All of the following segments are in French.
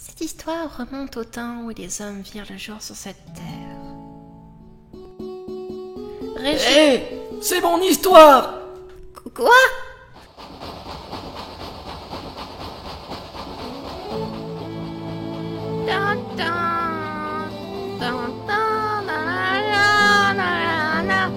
Cette histoire remonte au temps où les hommes virent le jour sur cette terre. Hé, c'est mon histoire! Quoi? Dun, dun, dun, dun, la, la, la, la, la.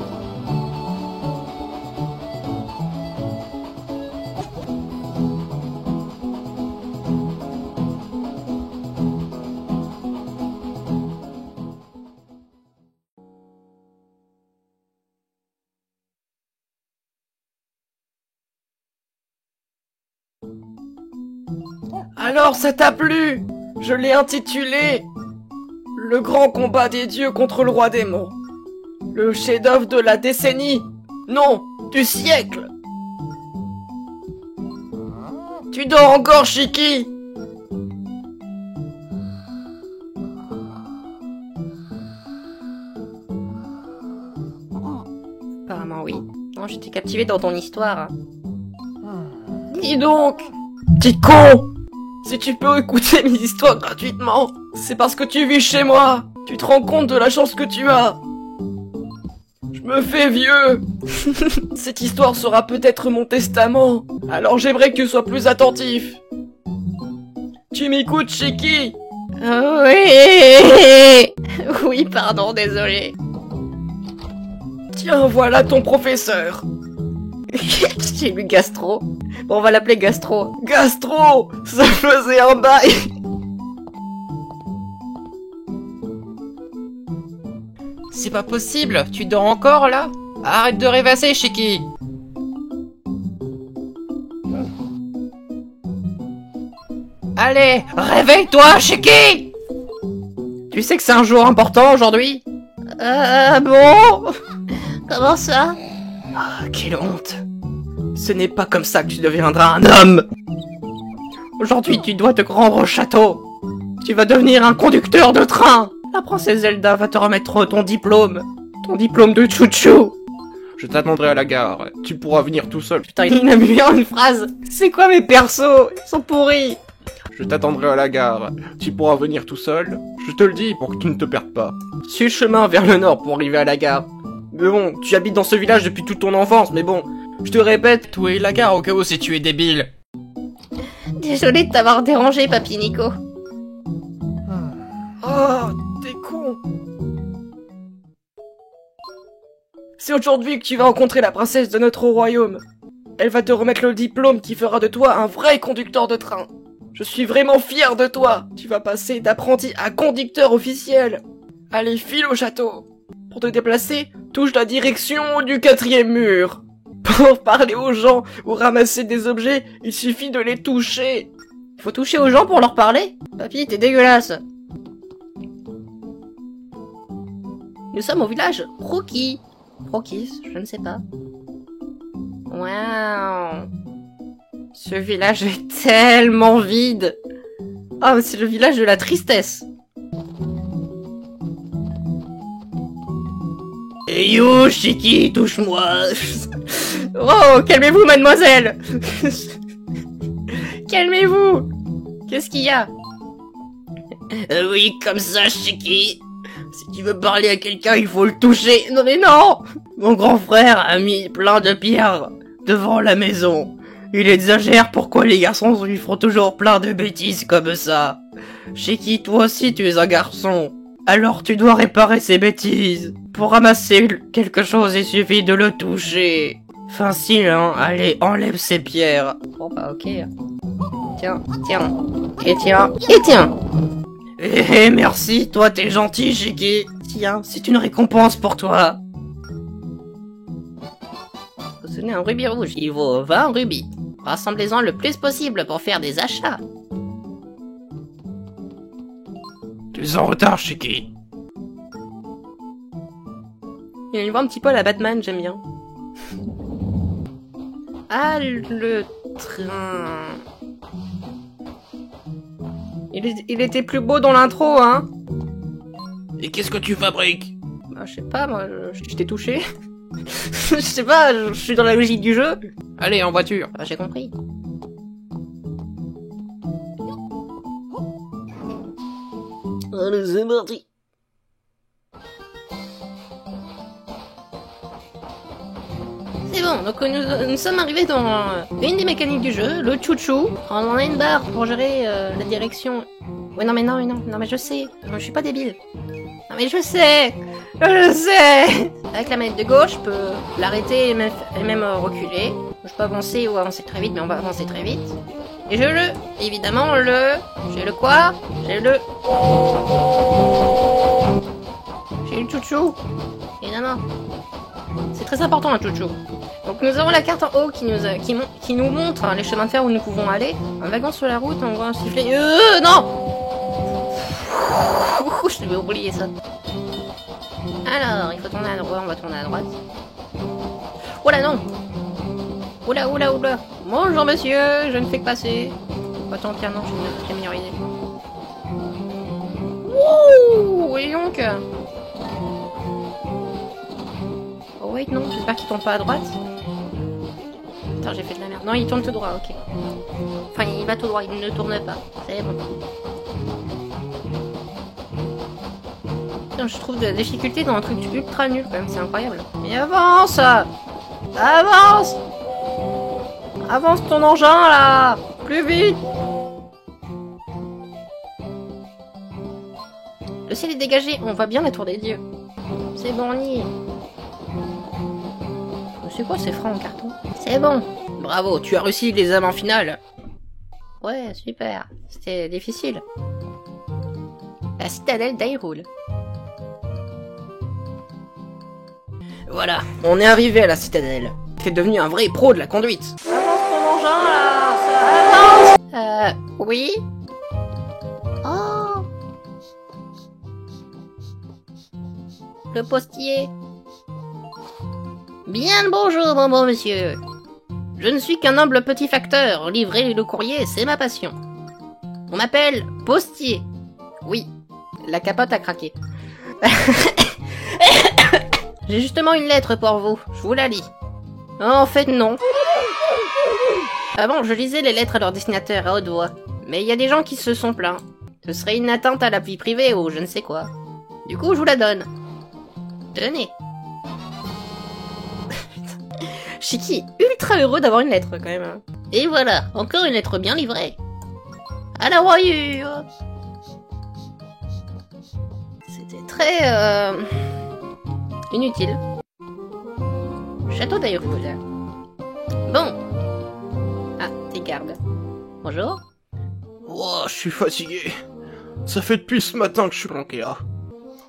Alors ça t'a plu? Je l'ai intitulé Le grand combat des dieux contre le roi démon. Le chef-d'œuvre de la décennie. Non, du siècle. Tu dors encore, Shiki? Apparemment oui. Non, j'étais captivée dans ton histoire. Dis donc, petit con! Si tu peux écouter mes histoires gratuitement, c'est parce que tu vis chez moi. Tu te rends compte de la chance que tu as. Je me fais vieux. Cette histoire sera peut-être mon testament. Alors j'aimerais que tu sois plus attentif. Tu m'écoutes, Shiki? Oui. Oui, pardon, désolé. Tiens, voilà ton professeur. J'ai lu Gastro. Bon, on va l'appeler Gastro. Gastro, ça faisait un bail. C'est pas possible, tu dors encore là? Arrête de rêvasser, Shiki. Allez, réveille-toi, Shiki. Tu sais que c'est un jour important aujourd'hui? Bon. Comment ça? Ah, quelle honte. Ce n'est pas comme ça que tu deviendras un homme. Aujourd'hui, tu dois te rendre au château. Tu vas devenir un conducteur de train. La princesse Zelda va te remettre ton diplôme. Ton diplôme de chouchou. Je t'attendrai à la gare. Tu pourras venir tout seul. Putain, il a mis une phrase. C'est quoi mes persos? Ils sont pourris. Je t'attendrai à la gare. Tu pourras venir tout seul. Je te le dis pour que tu ne te perdes pas. Suis le chemin vers le nord pour arriver à la gare. Mais bon, tu habites dans ce village depuis toute ton enfance, mais bon, je te répète. Où est la gare au cas où si tu es débile? Désolé de t'avoir dérangé, papy Nico. Oh, t'es con. C'est aujourd'hui que tu vas rencontrer la princesse de notre royaume. Elle va te remettre le diplôme qui fera de toi un vrai conducteur de train. Je suis vraiment fier de toi. Tu vas passer d'apprenti à conducteur officiel. Allez, file au château. Pour te déplacer, touche la direction du 4e mur. Pour parler aux gens ou ramasser des objets, il suffit de les toucher. Faut toucher aux gens pour leur parler? Papy, t'es dégueulasse. Nous sommes au village Rocky. Rockies, je ne sais pas. Waouh. Ce village est tellement vide. Ah, c'est le village de la tristesse. Hey yo, Shiki, touche-moi. Oh, calmez-vous, mademoiselle. Calmez-vous. Qu'est-ce qu'il y a? Oui, comme ça, Shiki. Si tu veux parler à quelqu'un, il faut le toucher. Non mais non. Mon grand frère a mis plein de pierres devant la maison. Il exagère, pourquoi les garçons lui font toujours plein de bêtises comme ça? Shiki, toi aussi tu es un garçon. Alors tu dois réparer ces bêtises. Pour ramasser quelque chose, il suffit de le toucher. Facile, hein? Allez, enlève ces pierres. Bon bah ok. Tiens, tiens. Et tiens, et tiens. Eh, merci, toi t'es gentil, Shiki. Tiens, c'est une récompense pour toi. Vous tenez un rubis rouge, il vaut 20 rubis. Rassemblez-en le plus possible pour faire des achats. Tu es en retard, Shiki. Il a une voix un petit peu à la Batman, j'aime bien. Ah, le train. Il était plus beau dans l'intro, hein. Et qu'est-ce que tu fabriques? Bah, je sais pas, moi, je t'ai touché. Je sais pas, je suis dans la logique du jeu. Allez, en voiture. Bah, j'ai compris. Allez, c'est parti. C'est bon, donc nous sommes arrivés dans une des mécaniques du jeu, le chouchou. On a une barre pour gérer la direction. Ouais, non mais je sais, je suis pas débile. Non mais je sais. Avec la manette de gauche, je peux l'arrêter et même reculer. Je peux avancer ou avancer très vite, mais on va avancer très vite. Et j'ai le quoi? J'ai le chouchou. Évidemment. C'est très important un chouchou. Donc nous avons la carte en haut qui nous montre les chemins de fer où nous pouvons aller. En vaguant sur la route, on voit un sifflet. Non. Je devais oublier ça. Alors, il faut tourner à droite, on va tourner à droite. Oula non. Oula. Bonjour monsieur, je ne fais que passer. Attends, tiens, non, j'ai une meilleure idée. Wouh, et donc. Oh wait, non, j'espère qu'il tourne pas à droite. Putain, j'ai fait de la merde. Non, il tourne tout droit, ok. Enfin, il va tout droit, il ne tourne pas. C'est bon. Putain, je trouve de la difficulté dans un truc ultra nul quand même, c'est incroyable. Mais avance! Avance! Avance ton engin là! Plus vite! Le ciel est dégagé, on voit bien la tour des dieux. C'est bon, on y est. C'est quoi ces freins en carton? C'est bon. Bravo, tu as réussi l'examen final. Ouais, super. C'était difficile. La citadelle d'Hyrule. Voilà, on est arrivé à la citadelle. T'es devenu un vrai pro de la conduite. Avance ton engin là! Ça avance! Oui? Oh! Le postier. Bien le bonjour, mon bon monsieur. Je ne suis qu'un humble petit facteur. Livrer le courrier, c'est ma passion. On m'appelle postier. Oui, la capote a craqué. J'ai justement une lettre pour vous. Je vous la lis. Oh, en fait, non. Avant, je lisais les lettres à leur destinataire à haute voix. Mais il y a des gens qui se sont plaints. Ce serait une atteinte à la vie privée ou je ne sais quoi. Du coup, je vous la donne. Tenez. Shiki, ultra heureux d'avoir une lettre quand même. Et voilà, encore une lettre bien livrée. À la royure. C'était très inutile. Château d'Hyrule. Bon. Ah, tes gardes. Bonjour. Oh, je suis fatigué. Ça fait depuis ce matin que je suis planqué là.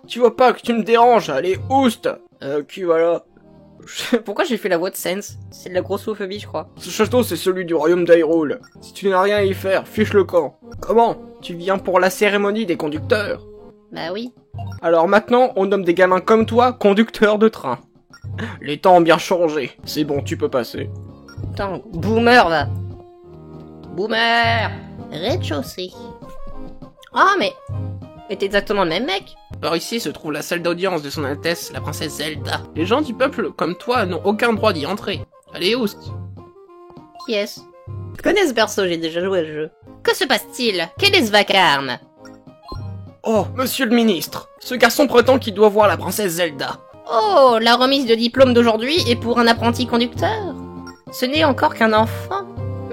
Tu vois pas que tu me déranges, allez, oust. Qui voilà. Pourquoi j'ai fait la voix de Sense? C'est de la grossophobie, je crois. Ce château, c'est celui du royaume d'Hyrule. Si tu n'as rien à y faire, fiche le camp. Comment? Tu viens pour la cérémonie des conducteurs? Bah oui. Alors maintenant, on nomme des gamins comme toi conducteurs de train. Les temps ont bien changé. C'est bon, tu peux passer. Putain, boomer va. Boomer. Rez-de-chaussée. Ah mais t'es exactement le même mec. Par ici se trouve la salle d'audience de son Altesse, la princesse Zelda. Les gens du peuple, comme toi, n'ont aucun droit d'y entrer. Allez, oust. Qui est-ce? Je connais ce perso, j'ai déjà joué à ce jeu. Que se passe-t-il? Quel est ce vacarme? Oh, monsieur le ministre, ce garçon prétend qu'il doit voir la princesse Zelda. Oh, la remise de diplôme d'aujourd'hui est pour un apprenti conducteur. Ce n'est encore qu'un enfant.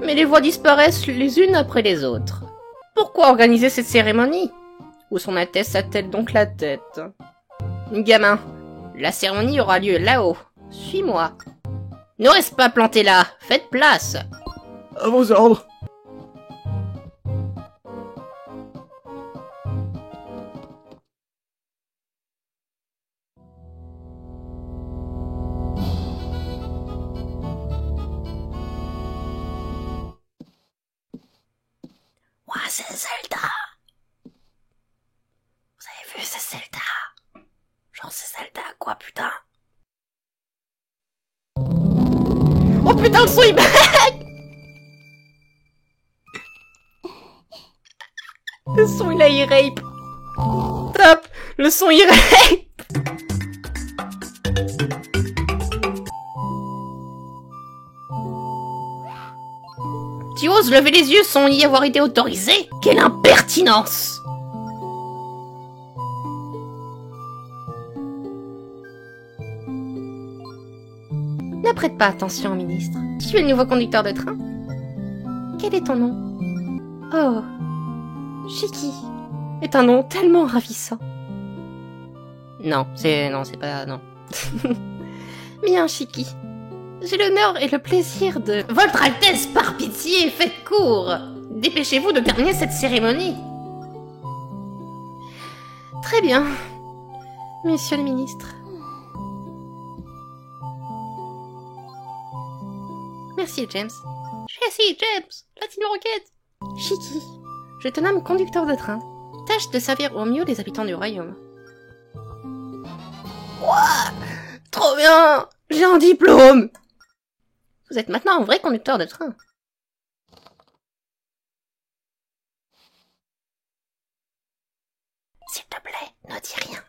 Mais les voix disparaissent les unes après les autres. Pourquoi organiser cette cérémonie? Où son Altesse a-t-elle donc la tête? Gamin, la cérémonie aura lieu là-haut. Suis-moi. Ne reste pas planté là, faites place. À vos ordres. Ouah, c'est Zelda. Vous avez vu, c'est Zelda. Genre, c'est Zelda, quoi, putain. Oh putain, le son, il bug. Le son, il a e-rape. Top. Le son, il rape. Tu oses lever les yeux sans y avoir été autorisé? Quelle impertinence! Ne prête pas attention, ministre. Tu es le nouveau conducteur de train? Quel est ton nom? Oh, Shiki est un nom tellement ravissant. Non, c'est pas... non. Bien, Shiki. J'ai l'honneur et le plaisir de... Votre Altesse, par pitié, faites court. Dépêchez-vous de terminer cette cérémonie. Très bien, monsieur le ministre. Merci, James. Merci, James. La Team Rocket. Shiki, je te nomme conducteur de train. Tâche de servir au mieux les habitants du royaume. Ouah, trop bien. J'ai un diplôme. Vous êtes maintenant un vrai conducteur de train. S'il te plaît, ne dis rien.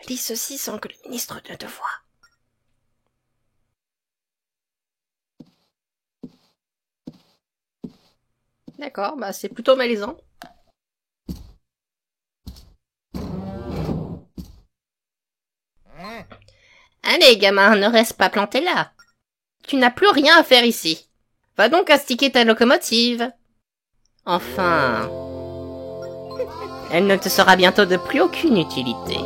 Lis ceci sans que le ministre ne te voie. D'accord, bah c'est plutôt malaisant. Allez, gamin, ne reste pas planté là. Tu n'as plus rien à faire ici. Va donc astiquer ta locomotive. Enfin... elle ne te sera bientôt de plus aucune utilité.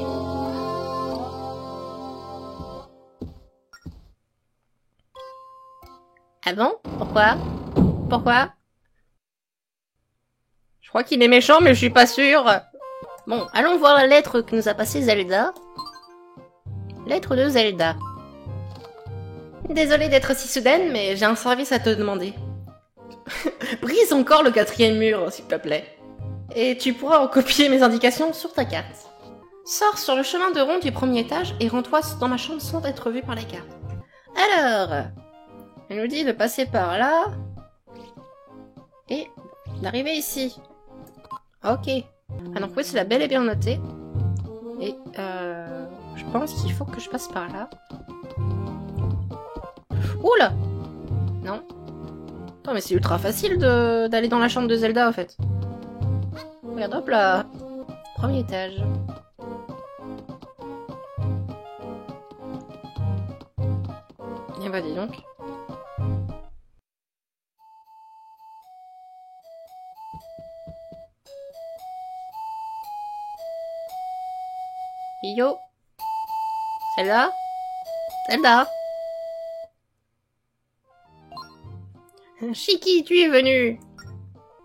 Ah bon? Pourquoi? Pourquoi? Je crois qu'il est méchant, mais je suis pas sûre. Bon, allons voir la lettre que nous a passée Zelda. Lettre de Zelda. Désolée d'être si soudaine, mais j'ai un service à te demander. Brise encore le 4e mur, s'il te plaît. Et tu pourras recopier mes indications sur ta carte. Sors sur le chemin de rond du 1er étage et rends-toi dans ma chambre sans être vu par la carte. Alors, elle nous dit de passer par là et d'arriver ici. Ok. Ah donc oui, c'est la belle et bien noté. Et je pense qu'il faut que je passe par là. Oula! Non. Attends, mais c'est ultra facile d'aller dans la chambre de Zelda, en fait. Regarde, hop là. 1er étage. Eh bah, dis donc. Yo. Zelda? Zelda? Shiki, tu es venu.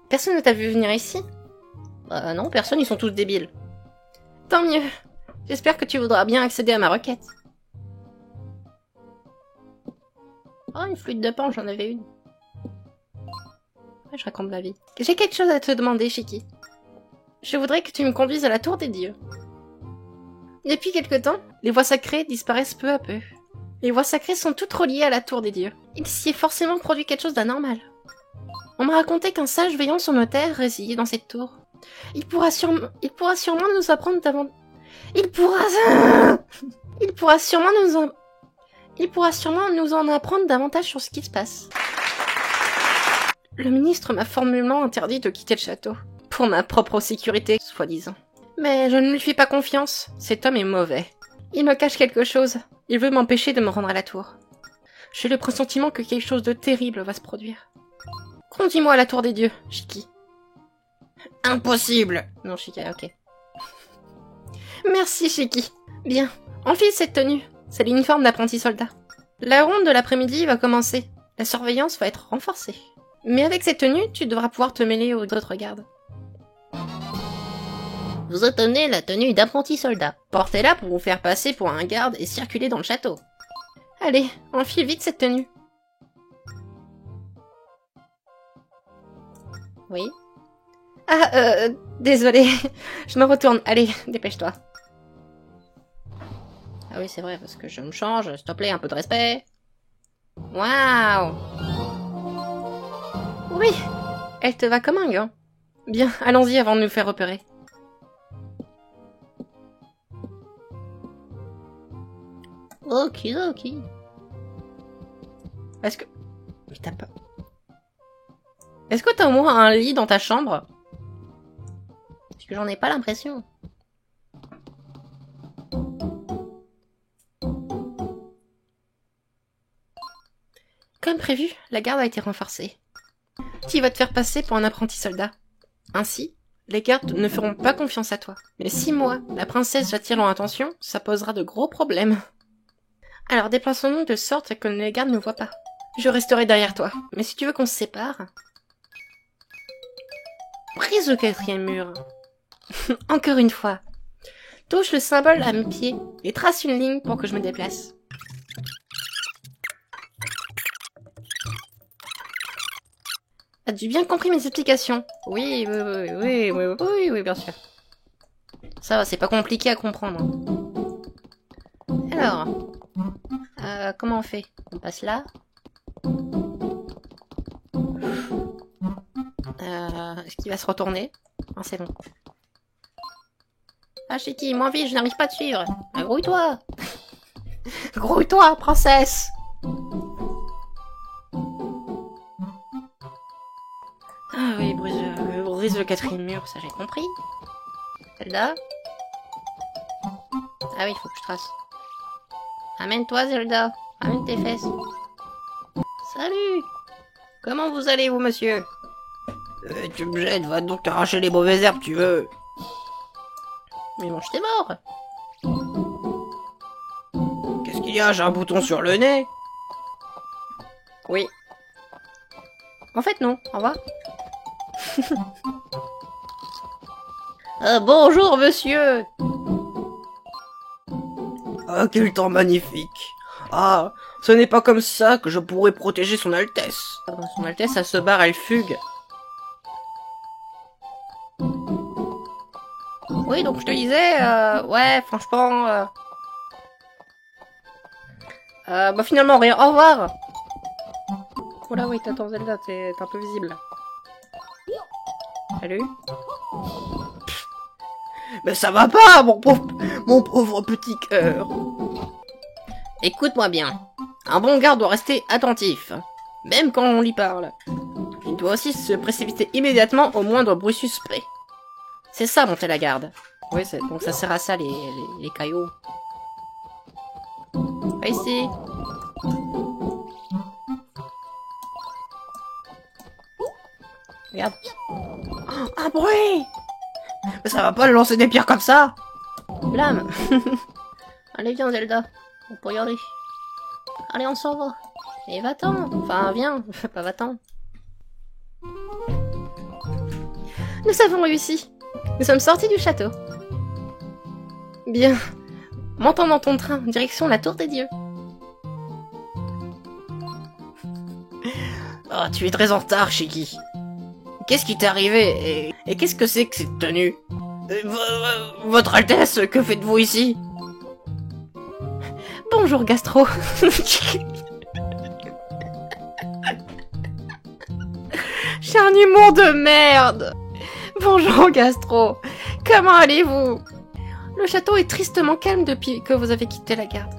Personne ne t'a vu venir ici? Bah non, personne, ils sont tous débiles. Tant mieux. J'espère que tu voudras bien accéder à ma requête. Oh, une flûte de pan, j'en avais une. Ouais, je raconte ma vie. J'ai quelque chose à te demander, Shiki. Je voudrais que tu me conduises à la tour des dieux. Depuis quelque temps, les voies sacrées disparaissent peu à peu. Les voies sacrées sont toutes reliées à la tour des dieux. Il s'y est forcément produit quelque chose d'anormal. On m'a raconté qu'un sage veillant sur nos terres résidait dans cette tour. Il pourra sûrement nous apprendre davantage... Il pourra sûrement nous en apprendre davantage sur ce qui se passe. Le ministre m'a formellement interdit de quitter le château. Pour ma propre sécurité, soi-disant. Mais je ne lui fais pas confiance. Cet homme est mauvais. Il me cache quelque chose. Il veut m'empêcher de me rendre à la tour. J'ai le pressentiment que quelque chose de terrible va se produire. Conduis-moi à la tour des dieux, Shiki. Impossible. Non, Shiki, ok. Merci, Shiki. Bien, enfile cette tenue. C'est l'uniforme d'apprenti soldat. La ronde de l'après-midi va commencer. La surveillance va être renforcée. Mais avec cette tenue, tu devras pouvoir te mêler aux autres gardes. Vous obtenez la tenue d'apprenti soldat. Portez-la pour vous faire passer pour un garde et circuler dans le château. Allez, enfile vite cette tenue. Oui. Ah, désolé. Je me retourne. Allez, dépêche-toi. Ah oui, c'est vrai, parce que je me change. S'il te plaît, un peu de respect. Waouh. Oui, elle te va comme un gant. Bien, allons-y avant de nous faire repérer. Ok. Est-ce que... Mais t'as pas... Est-ce que t'as au moins un lit dans ta chambre? Parce que j'en ai pas l'impression. Comme prévu, la garde a été renforcée. Qui va te faire passer pour un apprenti soldat. Ainsi, les gardes ne feront pas confiance à toi. Mais si moi, la princesse, j'attire leur attention, ça posera de gros problèmes. Alors déplaçons-nous de sorte que les gardes ne voient pas. Je resterai derrière toi. Mais si tu veux qu'on se sépare... Brise le 4e mur. Encore une fois. Touche le symbole à mes pieds et trace une ligne pour que je me déplace. As-tu bien compris mes explications? Oui, bien sûr. Ça va, c'est pas compliqué à comprendre. Alors, comment on fait? On passe là. Est-ce qu'il va se retourner? Ah, c'est bon. Ah, Shiki, moins vite, je n'arrive pas à te suivre. Ah, grouille-toi. Grouille-toi, princesse. Ah oui, brise le 4e mur, ça j'ai compris. Zelda? Ah oui, il faut que je trace. Amène-toi, Zelda. Amène tes fesses. Salut. Comment vous allez, vous, monsieur? Tu me gênes, va donc t'arracher les mauvaises herbes, tu veux. Mais bon, je t'ai mort. Qu'est-ce qu'il y a? J'ai un bouton sur le nez. Oui. En fait, non. Au revoir. Bonjour, monsieur. Ah, quel temps magnifique. Ah, ce n'est pas comme ça que je pourrais protéger son Altesse. Son Altesse, elle se barre, elle fugue. Oui, donc je te disais, ouais, franchement... bah finalement, rien. Au revoir. Oh là, oui, t'attends, Zelda, t'es un peu visible. Salut. Mais ça va pas, mon pauvre petit cœur. Écoute-moi bien. Un bon garde doit rester attentif, même quand on lui parle. Il doit aussi se précipiter immédiatement au moindre bruit suspect. C'est ça, monter la garde. Oui, donc ça sert à ça, les cailloux. Pas ici. Regarde. Oh, un bruit. Mais ça va pas le lancer des pierres comme ça. Blâme. Allez, viens, Zelda. On peut y aller. Allez, on s'en va. Et va-t'en. Enfin, viens. Pas va-t'en. Nous avons réussi. Nous sommes sortis du château. Bien. Montons dans ton train, direction la Tour des Dieux. Oh, tu es très en retard, Shiki. Qu'est-ce qui t'est arrivé? Et qu'est-ce que c'est que cette tenue? Votre Altesse, que faites-vous ici? Bonjour, Gastro. J'ai un humour de merde. Bonjour, Gastro. Comment allez-vous? Le château est tristement calme depuis que vous avez quitté la garde.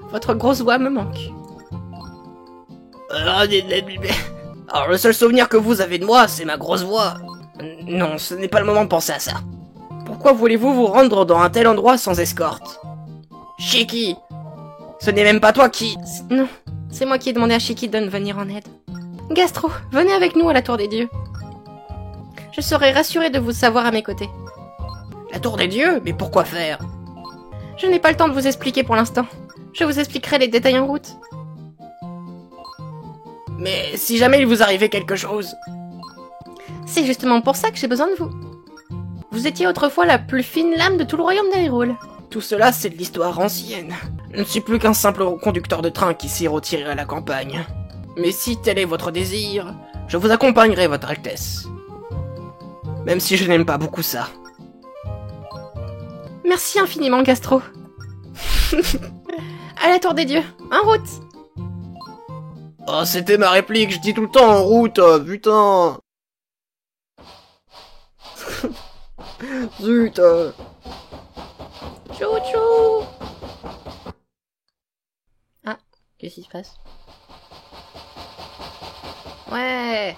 Votre grosse voix me manque. Alors, le seul souvenir que vous avez de moi, c'est ma grosse voix. Non, ce n'est pas le moment de penser à ça. Pourquoi voulez-vous vous rendre dans un tel endroit sans escorte? Shiki, ce n'est même pas toi qui... Non, c'est moi qui ai demandé à Shiki de venir en aide. Gastro, venez avec nous à la Tour des Dieux. Je serai rassurée de vous savoir à mes côtés. La Tour des Dieux? Mais pourquoi faire? Je n'ai pas le temps de vous expliquer pour l'instant. Je vous expliquerai les détails en route. Mais si jamais il vous arrivait quelque chose... C'est justement pour ça que j'ai besoin de vous. Vous étiez autrefois la plus fine lame de tout le royaume d'Hyrule. Tout cela, c'est de l'histoire ancienne. Je ne suis plus qu'un simple conducteur de train qui s'est retiré à la campagne. Mais si tel est votre désir, je vous accompagnerai, votre Altesse. Même si je n'aime pas beaucoup ça. Merci infiniment, Gastro. À la Tour des Dieux, en route. Oh, c'était ma réplique, je dis tout le temps en route, putain. Zut. Chou-chou. Ah, qu'est-ce qui se passe? Ouais.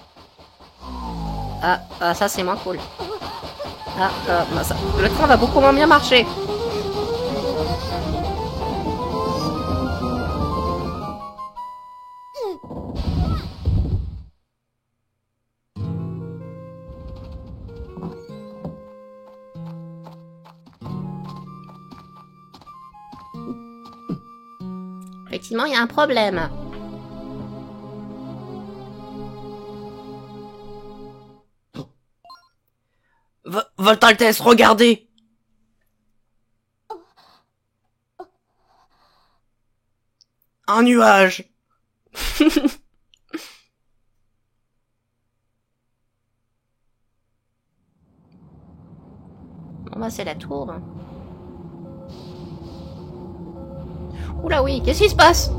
Ah, ça c'est moins cool. Ah, bah ça, le train va beaucoup moins bien marcher. effectivement, il y a un problème. Votre Altesse, regardez! Un nuage! Bon bah c'est la tour. Oula oui, qu'est-ce qui se passe?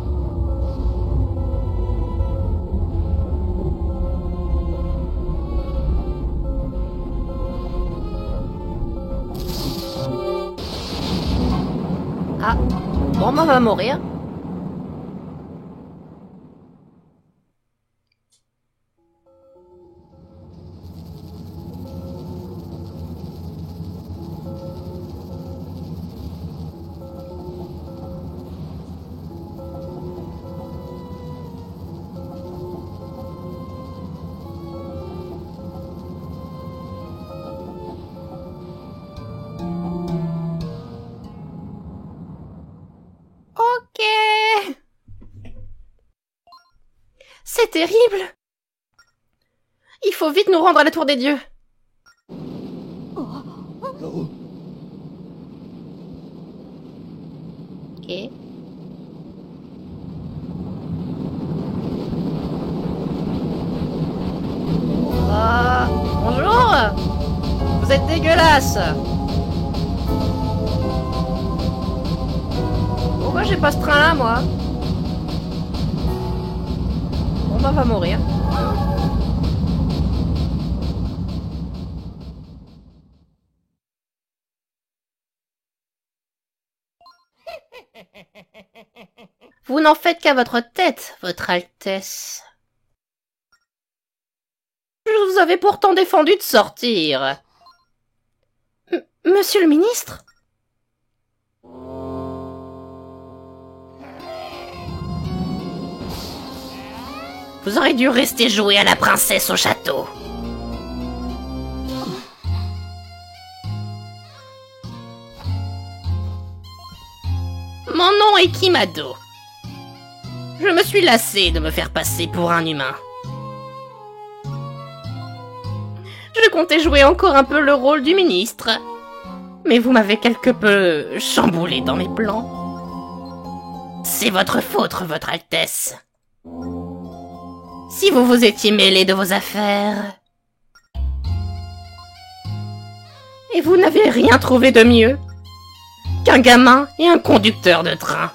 Ah, bon bah on va mourir. Ok. C'est terrible. Il faut vite nous rendre à la tour des dieux. Ok. Bonjour. Vous êtes dégueulasse. Pourquoi j'ai pas ce train-là, moi? Bon bah, va mourir. Vous n'en faites qu'à votre tête, votre Altesse. Je vous avais pourtant défendu de sortir. Monsieur le ministre? Vous auriez dû rester jouer à la princesse au château. Mon nom est Kimado. Je me suis lassé de me faire passer pour un humain. Je comptais jouer encore un peu le rôle du ministre. Mais vous m'avez quelque peu chamboulé dans mes plans. C'est votre faute, votre Altesse. Si vous vous étiez mêlé de vos affaires... Et vous n'avez rien trouvé de mieux qu'un gamin et un conducteur de train.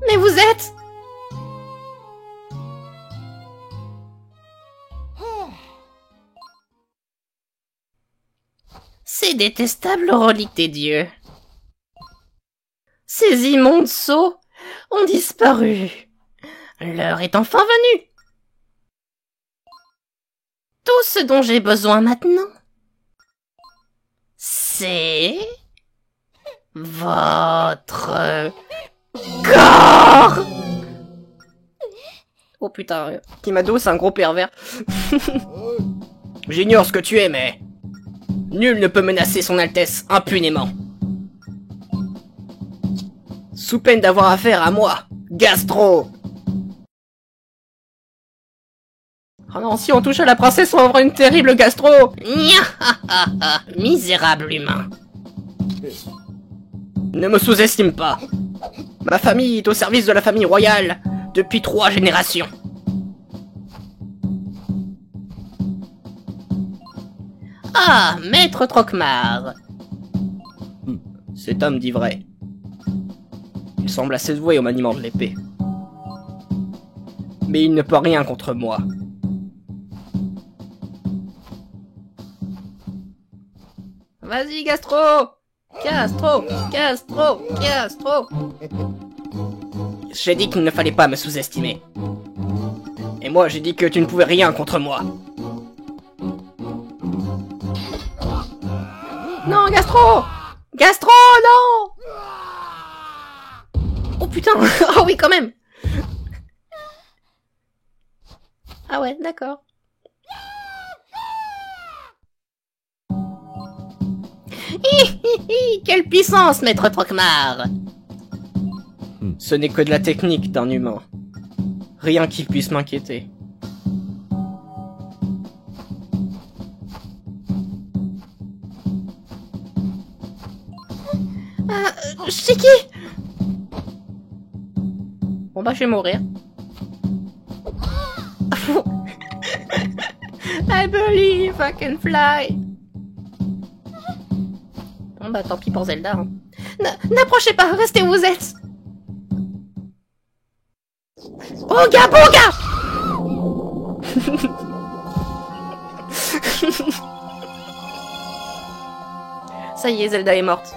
Mais vous êtes... Ces détestables reliques des dieux. Ces immondes sceaux ont disparu. L'heure est enfin venue. Tout ce dont j'ai besoin maintenant, c'est... votre... corps. Oh putain, Kimado, c'est un gros pervers. J'ignore ce que tu es, mais... nul ne peut menacer son Altesse impunément. Sous peine d'avoir affaire à moi, Gastro. Oh non, si on touche à la princesse, on va avoir une terrible gastro. Misérable humain. Ne me sous-estime pas. Ma famille est au service de la famille royale depuis 3 générations. Ah, maître Trocmar. Cet homme dit vrai. Il semble assez doué au maniement de l'épée. Mais il ne peut rien contre moi. Vas-y, Gastro. Gastro, Gastro, Gastro. J'ai dit qu'il ne fallait pas me sous-estimer. Et moi, j'ai dit que tu ne pouvais rien contre moi. Non, Gastro. Gastro, non. Oh putain. Oh oui, quand même. Ah ouais, d'accord. Quelle puissance, maître Trocmar. Ce n'est que de la technique d'un humain. Rien qui puisse m'inquiéter. Shiki! Bon bah je vais mourir. I believe I can fly. Bon bah tant pis pour Zelda. Hein. N'approchez pas, restez où vous êtes. Boga boga. Ça y est, Zelda est morte.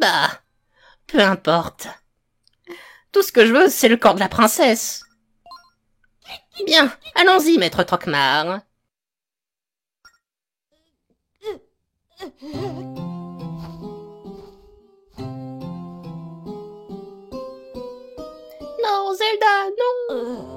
Bah, peu importe. Tout ce que je veux, c'est le corps de la princesse. Bien, allons-y, maître Trocmar. Non, Zelda, non.